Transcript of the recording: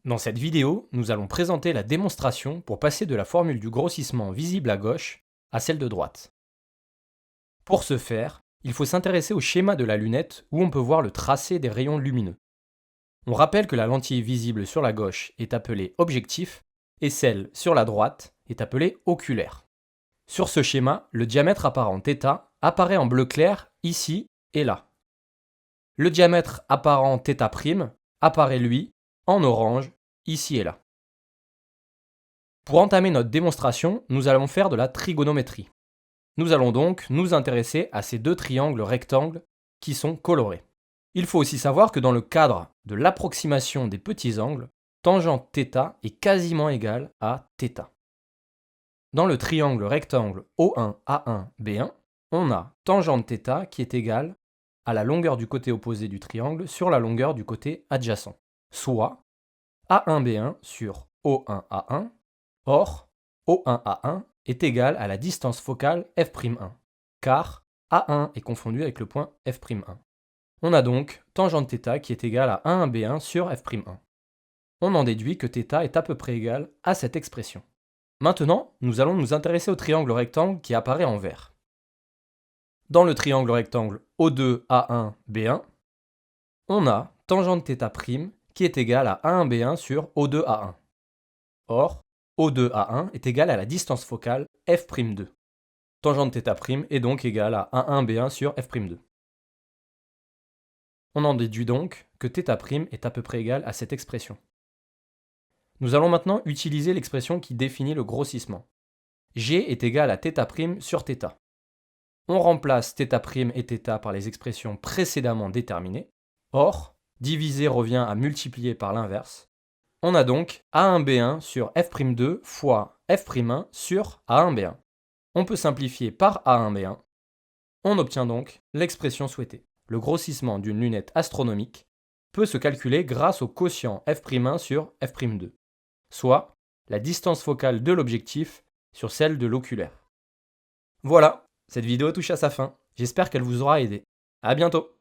Dans cette vidéo, nous allons présenter la démonstration pour passer de la formule du grossissement visible à gauche à celle de droite. Pour ce faire, il faut s'intéresser au schéma de la lunette où on peut voir le tracé des rayons lumineux. On rappelle que la lentille visible sur la gauche est appelée objectif et celle sur la droite est appelée oculaire. Sur ce schéma, le diamètre apparent θ apparaît en bleu clair ici et là. Le diamètre apparent θ' apparaît lui en orange ici et là. Pour entamer notre démonstration, nous allons faire de la trigonométrie. Nous allons donc nous intéresser à ces deux triangles rectangles qui sont colorés. Il faut aussi savoir que dans le cadre de l'approximation des petits angles, tangente θ est quasiment égale à θ. Dans le triangle rectangle O1A1B1, on a tangente θ qui est égale à la longueur du côté opposé du triangle sur la longueur du côté adjacent, soit A1B1 sur O1A1. Or, O1A1 est égal à la distance focale f'1, car A1 est confondu avec le point f'1. On a donc tangente θ qui est égale à 1B1 sur f'1. On en déduit que θ est à peu près égal à cette expression. Maintenant, nous allons nous intéresser au triangle rectangle qui apparaît en vert. Dans le triangle rectangle O2A1B1, on a tangente θ' qui est égale à 1B1 sur O2A1. Or, O2A1 est égal à la distance focale f'2. Tangente θ' est donc égale à 1B1 sur f'2. On en déduit donc que θ' est à peu près égal à cette expression. Nous allons maintenant utiliser l'expression qui définit le grossissement. G est égal à θ' sur θ. On remplace θ' et θ par les expressions précédemment déterminées. Or, diviser revient à multiplier par l'inverse. On a donc A1B1 sur f'2 fois f'1 sur A1B1. On peut simplifier par A1B1. On obtient donc l'expression souhaitée. Le grossissement d'une lunette astronomique peut se calculer grâce au quotient f'1 sur f'2, soit la distance focale de l'objectif sur celle de l'oculaire. Voilà, cette vidéo touche à sa fin. J'espère qu'elle vous aura aidé. À bientôt!